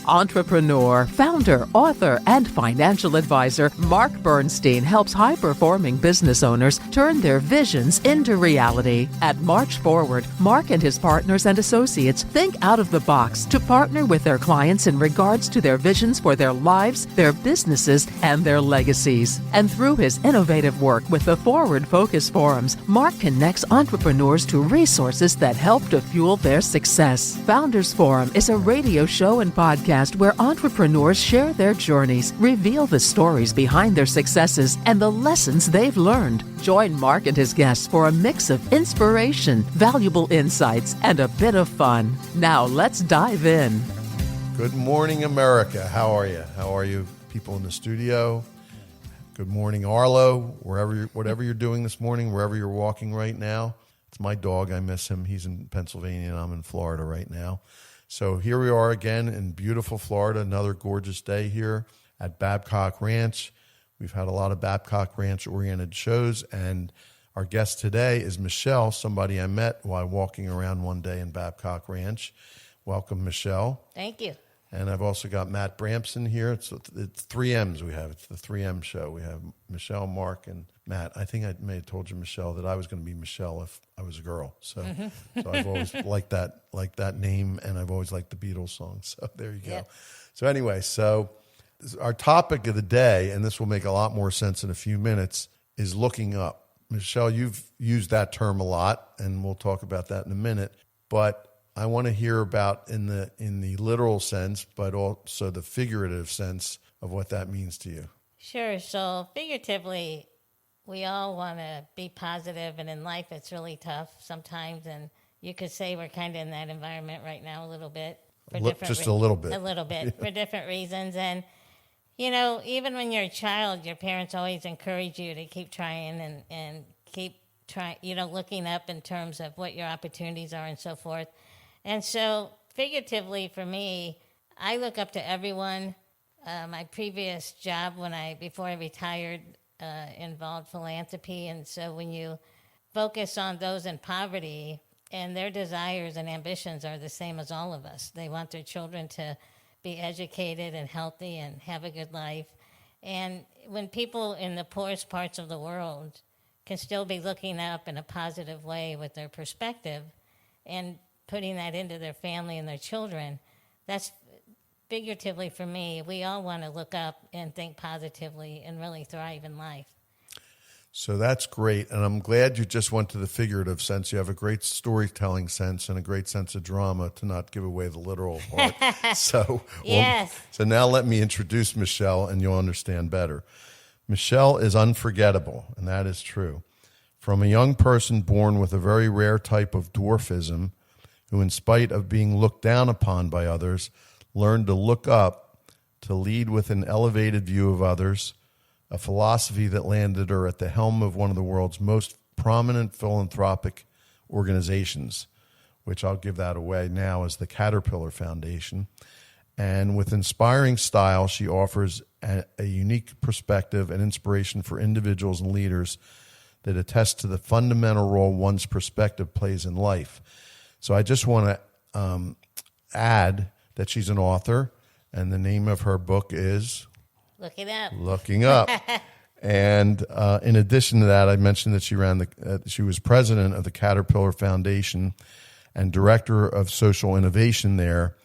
Entrepreneur, founder, author, and financial advisor Marc Bernstein helps high-performing business owners turn their visions into reality. At March Forward, Marc and his partners and associates think out of the box to partner with their clients in regards to their visions for their lives, their businesses, and their legacies. And through his innovative work with the Forward Focus Forums, Marc connects entrepreneurs to resources that help to fuel their success. Founders Forum is a radio show and podcast where entrepreneurs share their journeys, reveal the stories behind their successes, and the lessons they've learned. Join Marc and his guests for a mix of inspiration, valuable insights, and a bit of fun. Now let's dive in. Good morning, America. How are you? How are you, people in the studio? Good morning, Arlo, whatever you're doing this morning, wherever you're walking right now. It's my dog. I miss him. He's in Pennsylvania, and I'm in Florida right now. So here we are again in beautiful Florida, another gorgeous day here at Babcock Ranch. We've had a lot of Babcock Ranch-oriented shows, and our guest today is Michele, somebody I met while walking around one day in Babcock Ranch. Welcome, Michele. Thank you. And I've also got Marc Bernstein here. It's 3 M's we have. It's the 3M show. We have Michele, Marc, and Matt. I think I may have told you, Michele, that I was going to be Michele if I was a girl. So I've always liked that name, and I've always liked the Beatles song. So there you go. Yep. So anyway, our topic of the day, and this will make a lot more sense in a few minutes, is looking up. Michele, you've used that term a lot, and we'll talk about that in a minute. But I want to hear about in the literal sense, but also the figurative sense of what that means to you. Sure. So figuratively, we all want to be positive, and in life it's really tough sometimes. And you could say we're kind of in that environment right now a little bit. A little bit. A little bit for different reasons. And, you know, even when you're a child, your parents always encourage you to keep trying and keep trying, looking up in terms of what your opportunities are and so forth. And so, figuratively, for me, I look up to everyone. My previous job, before I retired, involved philanthropy. And so when you focus on those in poverty, and their desires and ambitions are the same as all of us. They want their children to be educated and healthy and have a good life. And when people in the poorest parts of the world can still be looking up in a positive way with their perspective and putting that into their family and their children, that's figuratively for me. We all want to look up and think positively and really thrive in life. So that's great, and I'm glad you just went to the figurative sense. You have a great storytelling sense and a great sense of drama, to not give away the literal part. Yes. So now let me introduce Michele, and you'll understand better. Michele is unforgettable, and that is true. From a young person born with a very rare type of dwarfism, who, in spite of being looked down upon by others, learned to look up, to lead with an elevated view of others, a philosophy that landed her at the helm of one of the world's most prominent philanthropic organizations, which I'll give that away now as the Caterpillar Foundation. And with inspiring style, she offers a unique perspective and inspiration for individuals and leaders that attest to the fundamental role one's perspective plays in life. So I just want to add that she's an author, and the name of her book is Looking Up. And in addition to that, I mentioned that she was president of the Caterpillar Foundation and director of social innovation there.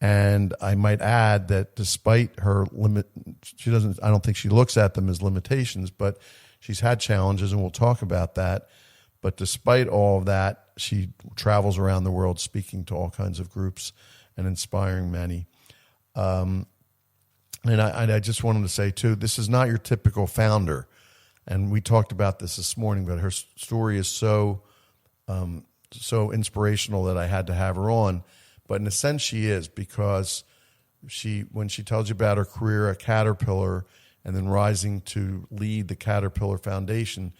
And I might add that despite her I don't think she looks at them as limitations, but she's had challenges, and we'll talk about that. But despite all of that, she travels around the world speaking to all kinds of groups and inspiring many. And I just wanted to say, too, this is not your typical founder. And we talked about this morning, but her story is so inspirational that I had to have her on. But in a sense, she is, because when she tells you about her career at Caterpillar and then rising to lead the Caterpillar Foundation,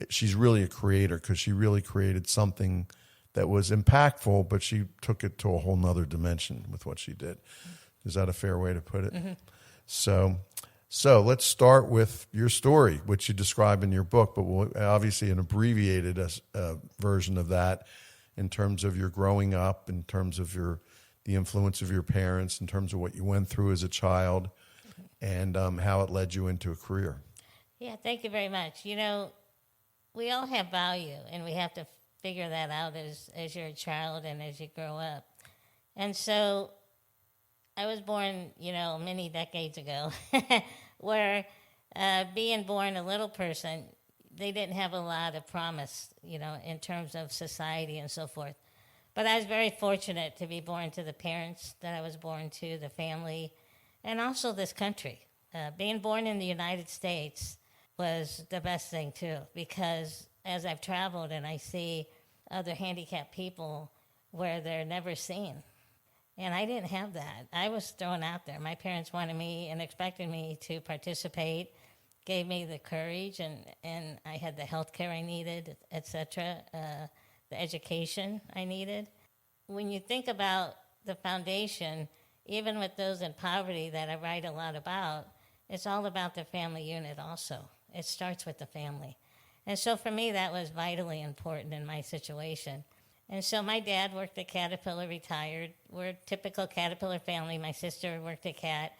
she's really a creator, because she really created something that was impactful, but she took it to a whole nother dimension with what she did. Is that a fair way to put it? Mm-hmm. So let's start with your story, which you describe in your book, but obviously an abbreviated version of that in terms of your growing up, in terms of your the influence of your parents in terms of what you went through as a child and how it led you into a career. Yeah, thank you very much. You know, we all have value, and we have to figure that out as you're a child and as you grow up. And so I was born, you know, many decades ago, where being born a little person, they didn't have a lot of promise, you know, in terms of society and so forth. But I was very fortunate to be born to the parents that I was born to, the family, and also this country. Being born in the United States was the best thing, too, because as I've traveled and I see other handicapped people where they're never seen. And I didn't have that. I was thrown out there. My parents wanted me and expected me to participate, gave me the courage, and I had the health care I needed, etc., the education I needed. When you think about the foundation, even with those in poverty that I write a lot about, it's all about the family unit also. It starts with the family. And so for me, that was vitally important in my situation. And so my dad worked at Caterpillar, retired. We're a typical Caterpillar family. My sister worked at Cat.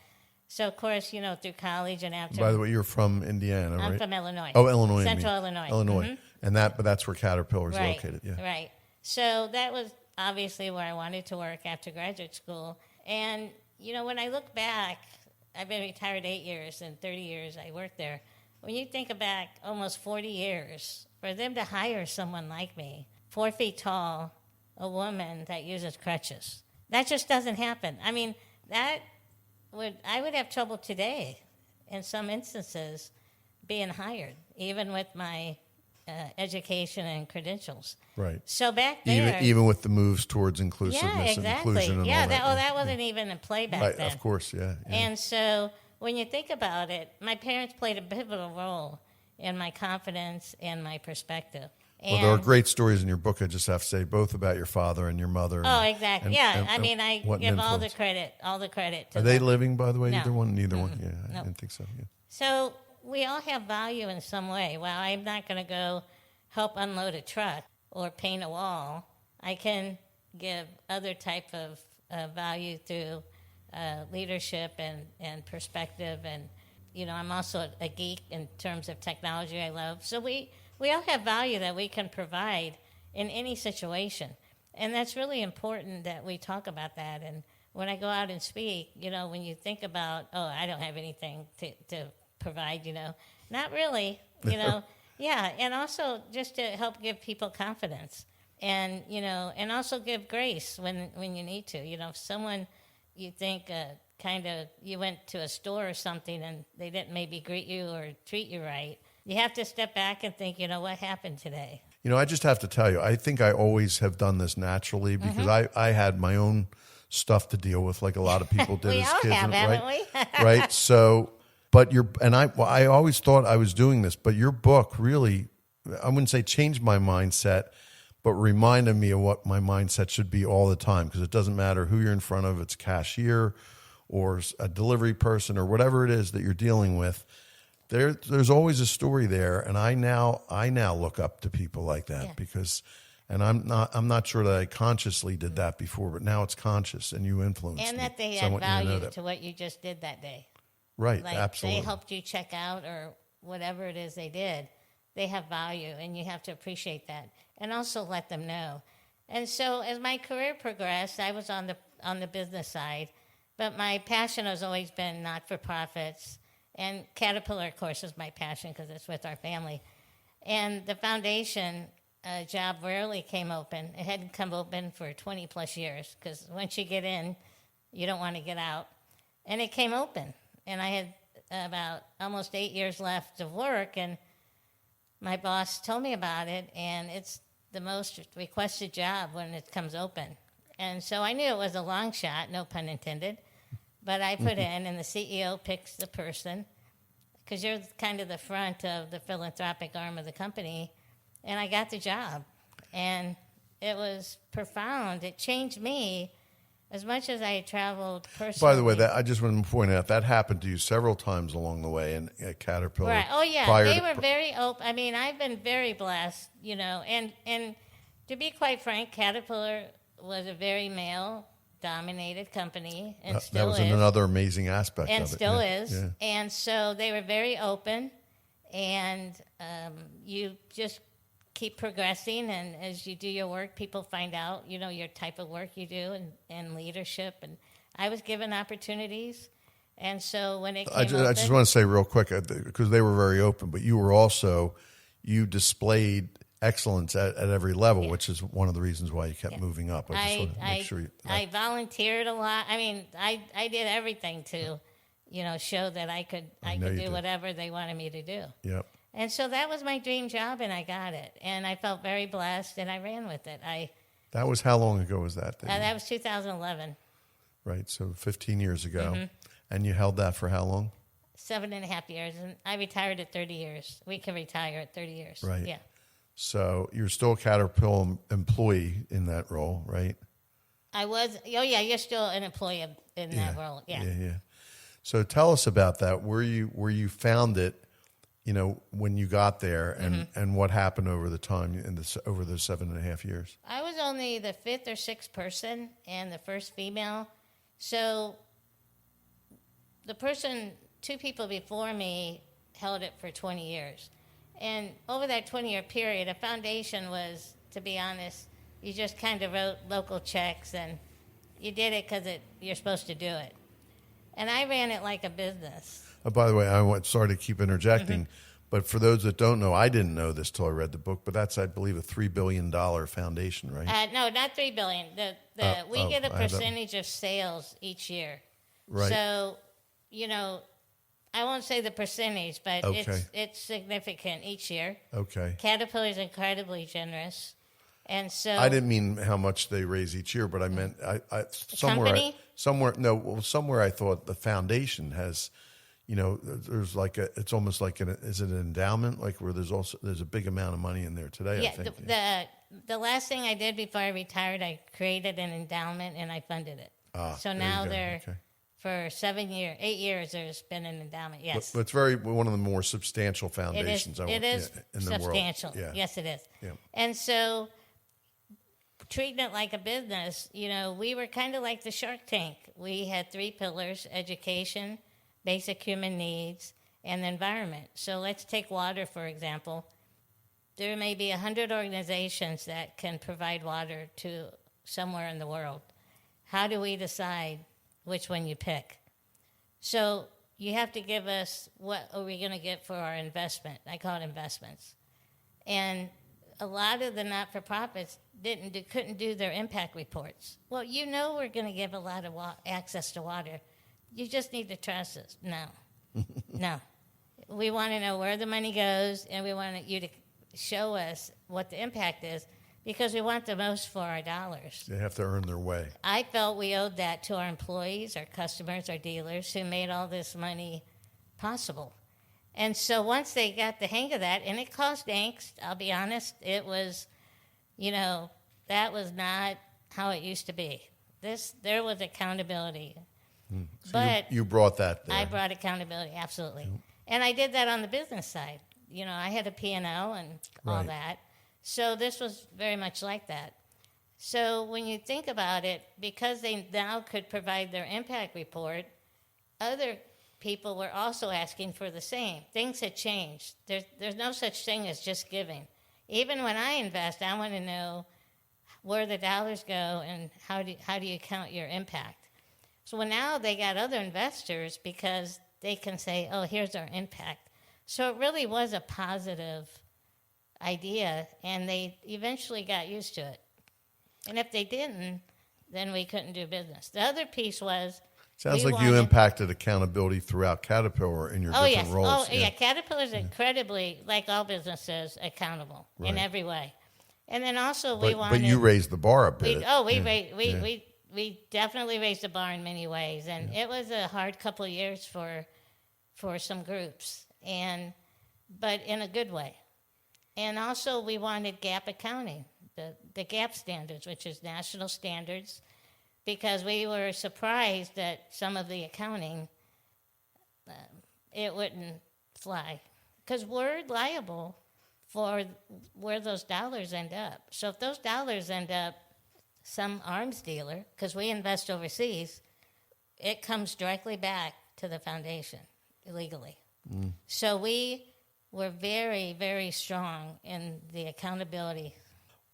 So, of course, you know, through college and after... By the way, you're from Indiana, right? I'm from Illinois. Oh, Illinois. Central Illinois. Illinois. Mm-hmm. But that's where Caterpillar is located, yeah. Right. So that was obviously where I wanted to work after graduate school. And, you know, when I look back, I've been retired 8 years, and 30 years I worked there. When you think back almost 40 years, for them to hire someone like me, 4 feet tall, a woman that uses crutches, that just doesn't happen. I mean, I would have trouble today, in some instances, being hired, even with my education and credentials. Right. So back there... Even with the moves towards inclusiveness and inclusion and all that. That wasn't even in play back right, then. Of course, yeah. And so when you think about it, my parents played a pivotal role in my confidence and my perspective. Well, there are great stories in your book, I just have to say, both about your father and your mother. Oh, exactly. I give all the influence. credit to them. Are they living, by the way, No. either one? Neither one? Mm-hmm. Yeah, No. I didn't think so. Yeah. So we all have value in some way. While I'm not going to go help unload a truck or paint a wall, I can give other type of value through leadership and perspective. And, you know, I'm also a geek in terms of technology I love. So we all have value that we can provide in any situation. And that's really important that we talk about that. And when I go out and speak, you know, when you think about, oh, I don't have anything to provide, you know, not really, you know. Yeah, and also just to help give people confidence. And, you know, and also give grace when you need to. You know, if someone you think you went to a store or something and they didn't maybe greet you or treat you right, you have to step back and think, you know, what happened today? You know, I just have to tell you, I think I always have done this naturally because I had my own stuff to deal with, like a lot of people did we as all kids. have, haven't we? Right? So, but I always thought I was doing this, but your book really, I wouldn't say changed my mindset, but reminded me of what my mindset should be all the time, because it doesn't matter who you're in front of, it's a cashier or a delivery person or whatever it is that you're dealing with. There's always a story there, and I now look up to people like that because, and I'm not sure that I consciously did that before, but now it's conscious, and you influenced me. And that they So I had want you to know value that. to what you just did that day. Right, Like absolutely. they helped you check out or whatever it is they did. They have value, and you have to appreciate that, and also let them know. And so, as my career progressed, I was on the business side, but my passion has always been not-for-profits. And Caterpillar, of course, is my passion because it's with our family. And the foundation job rarely came open. It hadn't come open for 20-plus years because once you get in, you don't want to get out. And it came open. And I had about almost 8 years left of work, and my boss told me about it, and it's the most requested job when it comes open. And so I knew it was a long shot, no pun intended. But I put in, and the CEO picks the person, because you're kind of the front of the philanthropic arm of the company, and I got the job. And it was profound. It changed me as much as I had traveled personally. By the way, I just want to point out, that happened to you several times along the way at Caterpillar. Right. Oh, yeah. They were very open. I mean, I've been very blessed, you know. And to be quite frank, Caterpillar was a very male male-dominated company, and That still was is. another amazing aspect And of it. still Yeah, is. yeah. And so they were very open, and you just keep progressing, and as you do your work, people find out, your type of work you do and leadership. And I was given opportunities, and so when it came I open, just want to say real quick, because they were very open, but you displayed excellence at every level, which is one of the reasons why you kept moving up. I just want to make sure. I volunteered a lot. I mean, I did everything to, show that I could do whatever they wanted me to do. Yep. And so that was my dream job, and I got it. And I felt very blessed, and I ran with it. That was how long ago was that? That was 2011. Right, so 15 years ago. Mm-hmm. And you held that for how long? 7.5 years, and I retired at 30 years. We can retire at 30 years. Right. Yeah. So you're still a Caterpillar employee in that role, right? I was. Oh, yeah, you're still an employee in that role. Yeah. Yeah. So tell us about that. Where you found it, when you got there, and what happened over the time over those 7.5 years. I was only the fifth or sixth person and the first female. So two people before me held it for 20 years. And over that 20-year period, a foundation was, to be honest, you just kind of wrote local checks, and you did it because you're supposed to do it. And I ran it like a business. Oh, by the way, sorry to keep interjecting, but for those that don't know, I didn't know this till I read the book, but that's, I believe, a $3 billion foundation, right? No, not $3 billion. We get a percentage of sales each year. Right. So, I won't say the percentage, but it's significant each year. Okay. Caterpillar's incredibly generous. And so I didn't mean how much they raise each year, but I meant company? somewhere I thought the foundation has, there's like it's almost like is it an endowment, like where there's a big amount of money in there today? Yeah, I think. the last thing I did before I retired, I created an endowment and I funded it. So now for 8 years, there's been an endowment. Yes, but it's one of the more substantial foundations. It is in substantial. The world. Yes, it is. Yeah. And so, treating it like a business, we were kind of like the Shark Tank. We had 3 pillars: education, basic human needs, and the environment. So let's take water, for example. There may be 100 organizations that can provide water to somewhere in the world. How do we decide which one you pick? So you have to give us, what are we going to get for our investment? I call it investments. And a lot of the not-for-profits couldn't do their impact reports. Well, we're going to give a lot of access to water. You just need to trust us. No. No. We want to know where the money goes, and we want you to show us what the impact is, because we want the most for our dollars. They have to earn their way. I felt we owed that to our employees, our customers, our dealers, who made all this money possible. And so once they got the hang of that, and it caused angst, I'll be honest, it was, that was not how it used to be. There was accountability. So but you brought that there. I brought accountability, absolutely. And I did that on the business side. I had a P&L and all that. So this was very much like that. So when you think about it, because they now could provide their impact report, other people were also asking for the same. Things had changed. There's no such thing as just giving. Even when I invest, I want to know where the dollars go and how do you count your impact. So now they got other investors because they can say, oh, here's our impact. So it really was a positive idea, and they eventually got used to it. And if they didn't, then we couldn't do business. The other piece was... Sounds like you impacted accountability throughout Caterpillar in your different roles. Oh, yeah. Caterpillar's incredibly, like all businesses, accountable in every way. And then also we wanted... But you raised the bar a bit. We definitely raised the bar in many ways. And it was a hard couple of years for some groups, but in a good way. And also we wanted GAAP accounting, the GAAP standards, which is national standards, because we were surprised that some of the accounting, it wouldn't fly. Because we're liable for where those dollars end up. So if those dollars end up some arms dealer, because we invest overseas, it comes directly back to the foundation illegally. So we were very, very strong in the accountability.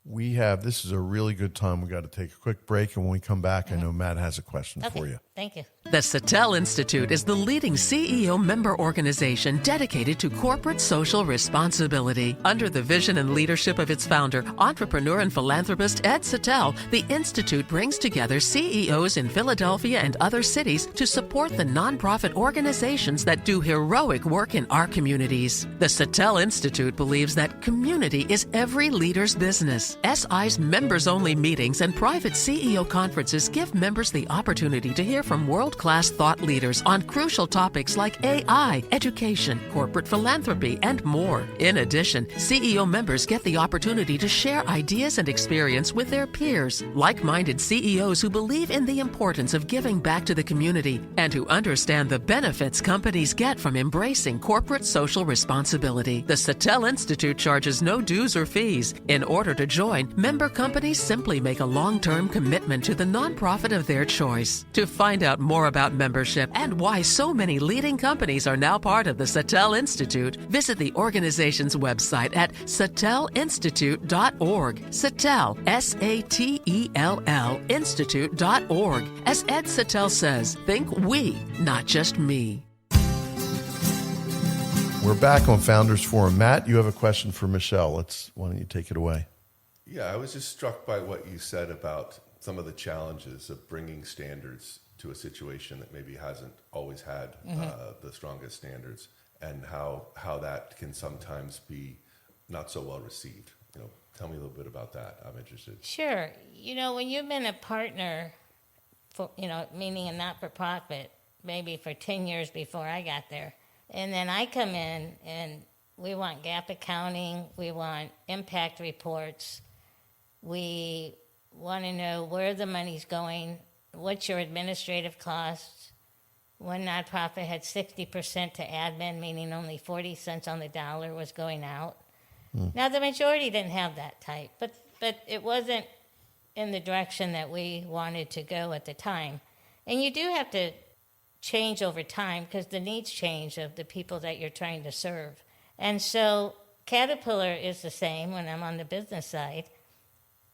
This is a really good time. We got to take a quick break, and when we come back, I know Matt has a question for you. Thank you. The Sattel Institute is the leading CEO member organization dedicated to corporate social responsibility. Under the vision and leadership of its founder, entrepreneur and philanthropist Ed Sattel, the Institute brings together CEOs in Philadelphia and other cities to support the nonprofit organizations that do heroic work in our communities. The Sattel Institute believes that community is every leader's business. SI's members-only meetings and private CEO conferences give members the opportunity to hear from world-class thought leaders on crucial topics like AI, education, corporate philanthropy, and more. In addition, CEO members get the opportunity to share ideas and experience with their peers, like-minded CEOs who believe in the importance of giving back to the community and who understand the benefits companies get from embracing corporate social responsibility. The Sattel Institute charges no dues or fees. In order to join, member companies simply make a long-term commitment to the nonprofit of their choice. To find out more about membership and why so many leading companies are now part of the Sattel Institute, visit the organization's website at sattelinstitute.org. Sattel, S-A-T-E-L-L, institute.org. As Ed Sattel says, think we, not just me. We're back on Founders Forum. Matt, you have a question for Michele. Why don't you take it away? Yeah, I was just struck by what you said about some of the challenges of bringing standards to a situation that maybe hasn't always had the strongest standards, and how that can sometimes be not so well received. Tell me a little bit about that. I'm interested. Sure. When you've been a partner for, meaning a not-for-profit, maybe for 10 years before I got there, and then I come in and we want gap accounting, we want impact reports, we want to know where the money's going, what's your administrative costs. One nonprofit had 60% to admin, meaning only 40 cents on the dollar was going out. Now, the majority didn't have that type, but it wasn't in the direction that we wanted to go at the time. And you do have to change over time because the needs change of the people that you're trying to serve. And so Caterpillar is the same when I'm on the business side.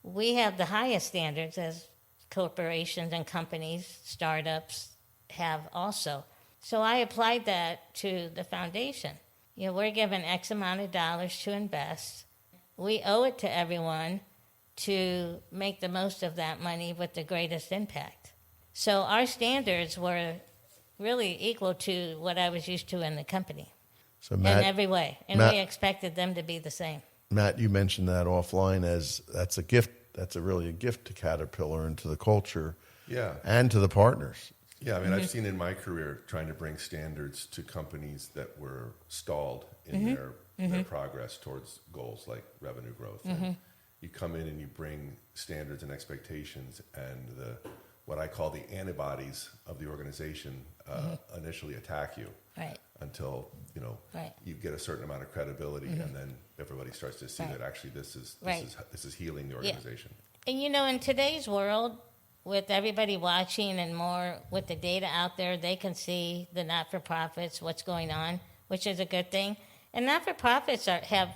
We have the highest standards as corporations and companies, startups have also. So I applied that to the foundation. We're given X amount of dollars to invest. We owe it to everyone to make the most of that money with the greatest impact. So our standards were really equal to what I was used to in the company. So Matt, in every way. And we expected them to be the same. Matt, you mentioned that offline as that's a gift. That's really a gift to Caterpillar and to the culture, and to the partners. Yeah, I've seen in my career trying to bring standards to companies that were stalled in their progress towards goals like revenue growth. And you come in and you bring standards and expectations, and what I call the antibodies of the organization initially attack you. Right. Until you get a certain amount of credibility, and then everybody starts to see that actually this is healing the organization. And in today's world, with everybody watching and more with the data out there, they can see the not-for-profits, what's going on, which is a good thing. And not-for-profits have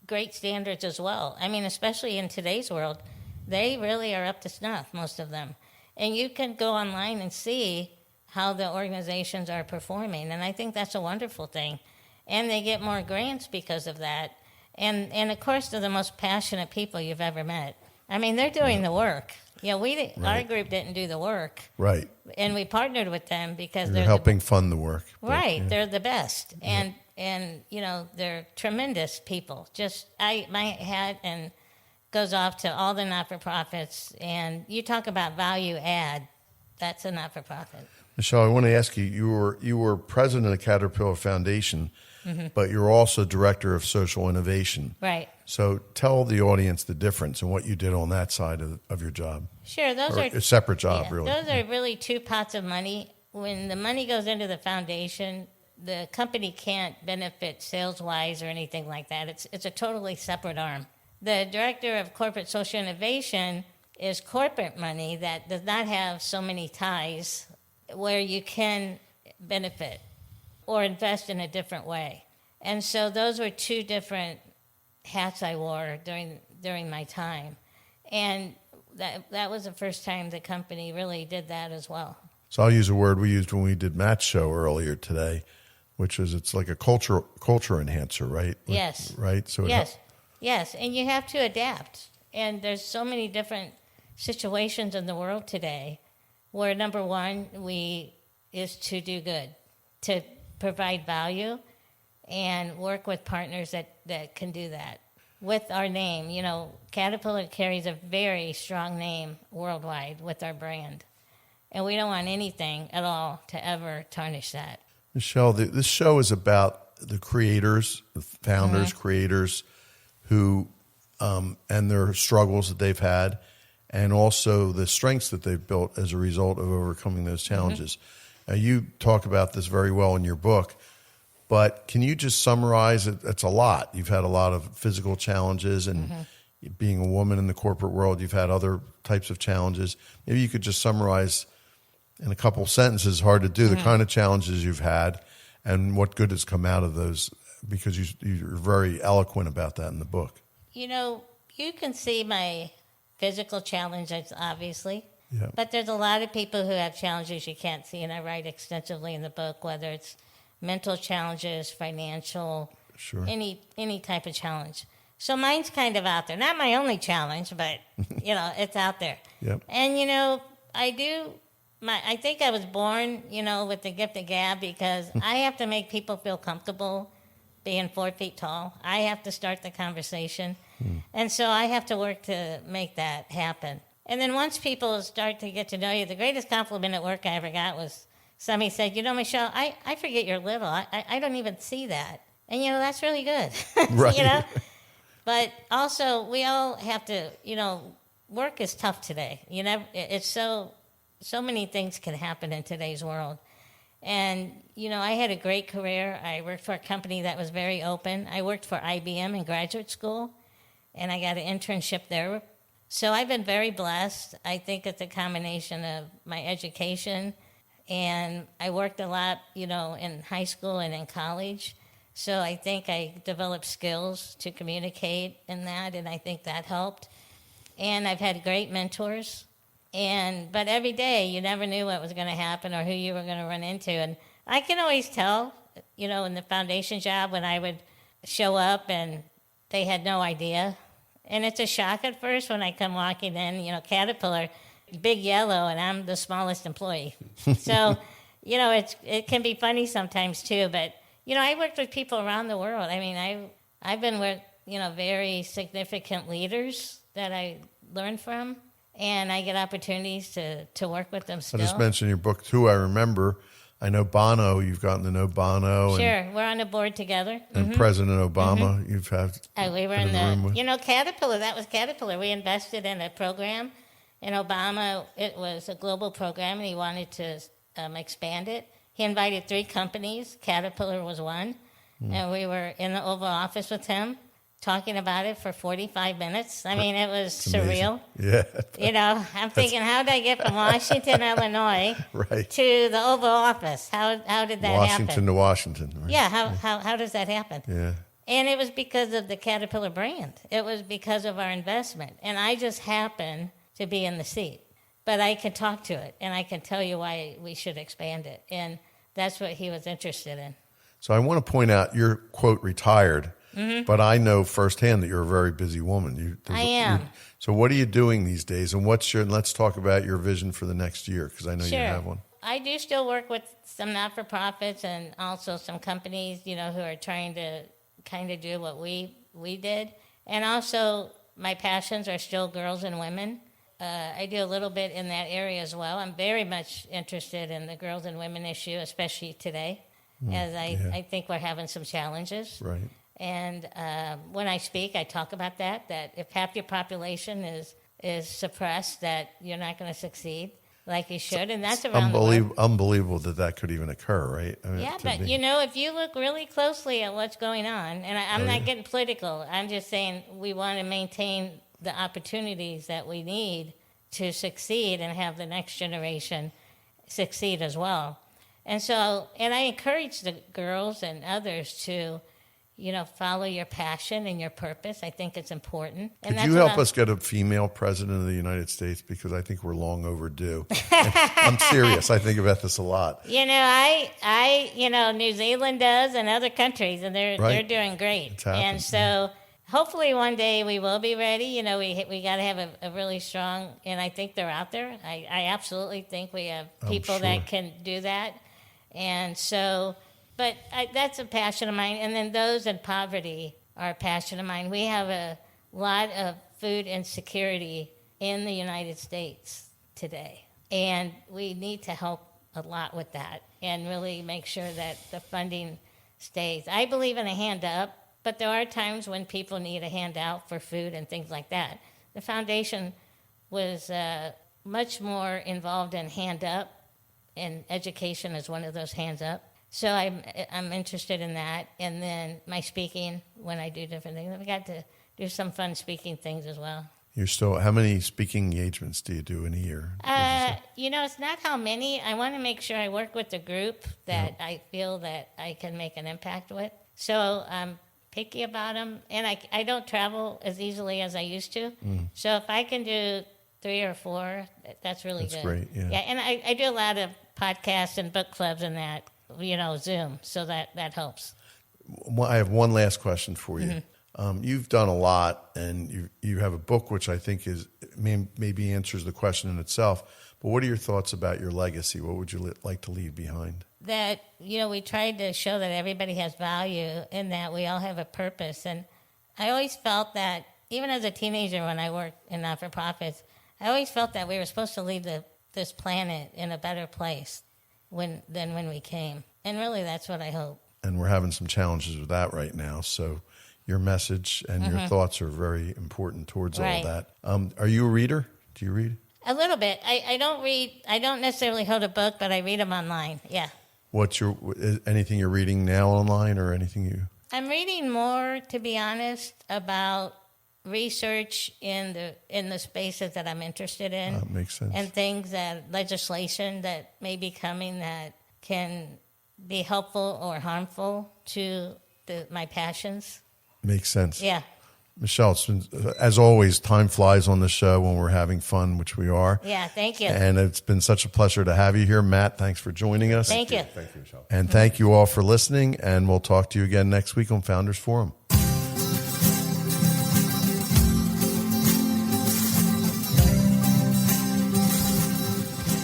great standards as well. Especially in today's world, they really are up to snuff, most of them. And you can go online and see how the organizations are performing, and I think that's a wonderful thing. And they get more grants because of that. And of course, they're the most passionate people you've ever met. They're doing the work. Our group didn't do the work. Right. And we partnered with them because they're helping fund the work. Right. They're the best. And they're tremendous people. My hat goes off to all the not-for-profits. And you talk about value add, that's a not-for-profit. Michele, I want to ask you, you were president of Caterpillar Foundation, but you're also director of social innovation. Right. So tell the audience the difference and what you did on that side of your job. Sure. Those are a separate job, really. Those are really two pots of money. When the money goes into the foundation, the company can't benefit sales-wise or anything like that. It's a totally separate arm. The director of corporate social innovation is corporate money that does not have so many ties where you can benefit or invest in a different way. And so those were two different hats I wore during my time. And that was the first time the company really did that as well. So I'll use a word we used when we did Matt's show earlier today, which is it's like a culture enhancer, right? Yes. Right? So Yes, and you have to adapt. And there's so many different situations in the world today where number one is to do good, to provide value and work with partners that can do that. With our name, Caterpillar carries a very strong name worldwide with our brand. And we don't want anything at all to ever tarnish that. Michele, this show is about the creators, the founders, creators who, and their struggles that they've had, and also the strengths that they've built as a result of overcoming those challenges. Now, you talk about this very well in your book, but can you just summarize it? It's a lot. You've had a lot of physical challenges, and being a woman in the corporate world, you've had other types of challenges. Maybe you could just summarize in a couple of sentences, hard to do, the kind of challenges you've had and what good has come out of those, because you're very eloquent about that in the book. You can see my physical challenges, obviously, Yeah. but there's a lot of people who have challenges you can't see, and I write extensively in the book, whether it's mental challenges, financial, Sure. any type of challenge. So mine's kind of out there. Not my only challenge, but, it's out there. Yep. And, I think I was born, with the gift of gab, because I have to make people feel comfortable being 4 feet tall. I have to start the conversation. And so I have to work to make that happen. And then once people start to get to know you, the greatest compliment at work I ever got was somebody said, Michele, I forget you're little. I don't even see that. And, that's really good. Right. But also, we all have to, work is tough today. It's so many things can happen in today's world. And, I had a great career. I worked for a company that was very open. I worked for IBM in graduate school, and I got an internship there. So I've been very blessed. I think it's a combination of my education, and I worked a lot, in high school and in college. So I think I developed skills to communicate in that, and I think that helped. And I've had great mentors. But every day, you never knew what was going to happen or who you were going to run into. And I can always tell, in the foundation job when I would show up and they had no idea. And it's a shock at first when I come walking in, Caterpillar, big yellow, and I'm the smallest employee. So, it can be funny sometimes too. But, I worked with people around the world. I mean, I've been with, very significant leaders that I learned from. And I get opportunities to work with them still. I just mentioned your book, too. I know Bono. You've gotten to know Bono. Sure. We're on the board together. And President Obama, you've had. We were in the, Caterpillar. That was Caterpillar. We invested in a program. And Obama, it was a global program, and he wanted to expand it. He invited 3 companies. Caterpillar was one. And we were in the Oval Office with him, talking about it for 45 minutes. I mean, it was surreal. Yeah. I'm thinking, how did I get from Washington, Illinois, to the Oval Office? How did that happen? Washington to Washington. Right? Yeah, how does that happen? Yeah. And it was because of the Caterpillar brand. It was because of our investment. And I just happened to be in the seat. But I can talk to it, and I can tell you why we should expand it. And that's what he was interested in. So I want to point out, you're, quote, retired. But I know firsthand that you're a very busy woman. I am. So what are you doing these days? And let's talk about your vision for the next year, because I know you have one. I do still work with some not-for-profits and also some companies, who are trying to kind of do what we did. And also my passions are still girls and women. I do a little bit in that area as well. I'm very much interested in the girls and women issue, especially today, as I think we're having some challenges. Right. And when I speak, I talk about that if half your population is suppressed, that you're not going to succeed like you should. And that's around the world. Unbelievable that could even occur, right? I mean, but if you look really closely at what's going on, and I'm not getting political, I'm just saying we want to maintain the opportunities that we need to succeed and have the next generation succeed as well. And so, and I encourage the girls and others to, follow your passion and your purpose. I think it's important. And Could you help us get a female president of the United States? Because I think we're long overdue. I'm serious. I think about this a lot. New Zealand does and other countries, and they're doing great. It's happened, and so hopefully one day we will be ready. We got to have a really strong, and I think they're out there. I absolutely think we have people that can do that. And so, but that's a passion of mine. And then those in poverty are a passion of mine. We have a lot of food insecurity in the United States today. And we need to help a lot with that and really make sure that the funding stays. I believe in a hand up, but there are times when people need a handout for food and things like that. The foundation was much more involved in hand up, and education is one of those hands up. So I'm interested in that. And then my speaking, when I do different things, we got to do some fun speaking things as well. How many speaking engagements do you do in a year? It's not how many. I want to make sure I work with a group that I feel that I can make an impact with. So I'm picky about them. And I don't travel as easily as I used to. So if I can do 3 or 4, that's really good. That's great, yeah. Yeah, and I do a lot of podcasts and book clubs and that, Zoom, so that helps. Well, I have one last question for you. You've done a lot, and you have a book which I think maybe answers the question in itself. But what are your thoughts about your legacy? What would you like to leave behind? That, we tried to show that everybody has value and that we all have a purpose. And I always felt that, even as a teenager when I worked in not-for-profits, I always felt that we were supposed to leave this planet in a better place than when we came. And really, that's what I hope. And we're having some challenges with that right now. So your message and your thoughts are very important towards all that. Are you a reader? Do you read? A little bit. I don't read. I don't necessarily hold a book, but I read them online. Yeah. Anything you're reading now online, or anything you? I'm reading more, to be honest, about research in the spaces that I'm interested in. That makes sense. And things legislation that may be coming that can be helpful or harmful to my passions. Makes sense. Yeah. Michele, as always, time flies on the show when we're having fun, which we are. Yeah, thank you. And it's been such a pleasure to have you here. Matt, thanks for joining us. Thank you. Thank you, Michele. And thank you all for listening, and we'll talk to you again next week on Founders Forum.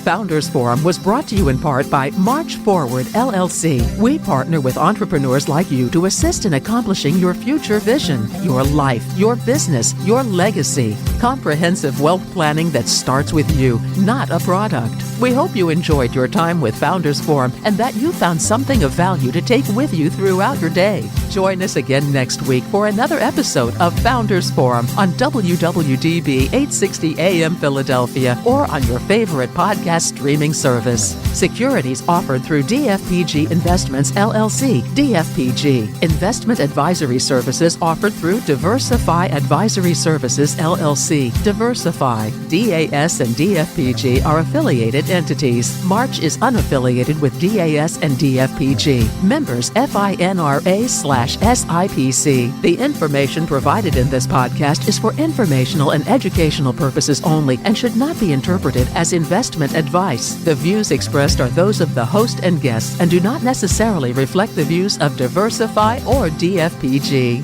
Founders Forum was brought to you in part by March Forward, LLC. We partner with entrepreneurs like you to assist in accomplishing your future vision, your life, your business, your legacy. Comprehensive wealth planning that starts with you, not a product. We hope you enjoyed your time with Founders Forum and that you found something of value to take with you throughout your day. Join us again next week for another episode of Founders Forum on WWDB 860 AM Philadelphia or on your favorite podcast streaming service. Securities offered through DFPG Investments LLC, DFPG. Investment advisory services offered through Diversify Advisory Services LLC, Diversify. DAS and DFPG are affiliated entities. March is unaffiliated with DAS and DFPG. Members FINRA/SIPC. The information provided in this podcast is for informational and educational purposes only and should not be interpreted as investment advice. The views expressed are those of the host and guests and do not necessarily reflect the views of Diversify or DFPG.